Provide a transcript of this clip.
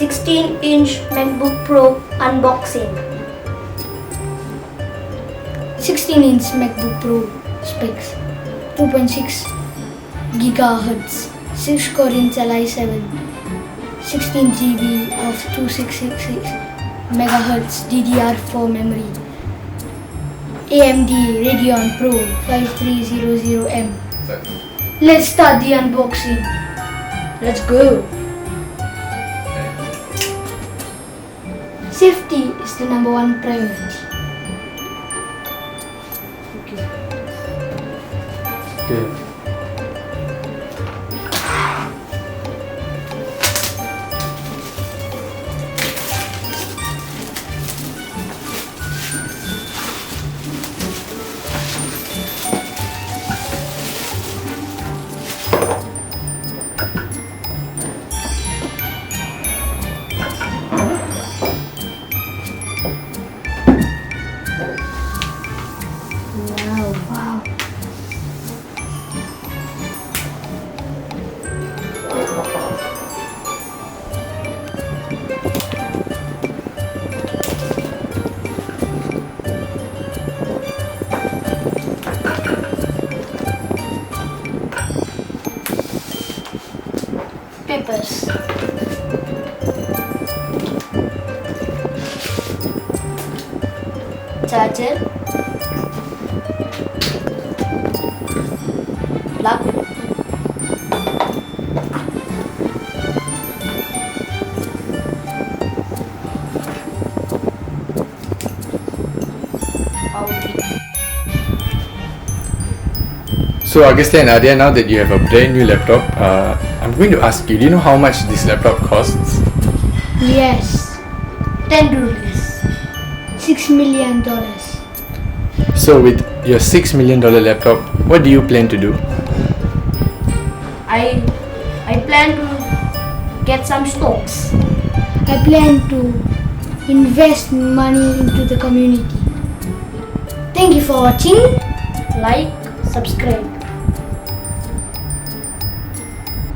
16-inch Macbook Pro unboxing. 16-inch MacBook Pro specs, 2.6 GHz, 6-core Intel i7, 16 GB of 2666 MHz DDR4 memory, AMD Radeon Pro 5300M. Let's start the unboxing. Let's go. Safety is the number one priority. Okay. Wow. Papers. Charger. Plug. So Agasthya and Aarya, now that you have a brand new laptop, I'm going to ask you, do you know how much this laptop costs? Yes. 10 rupees. $6 million. So with your $6 million laptop, what do you plan to do? I plan to get some stocks. I plan to invest money into the community. Thank you for watching. Like, subscribe.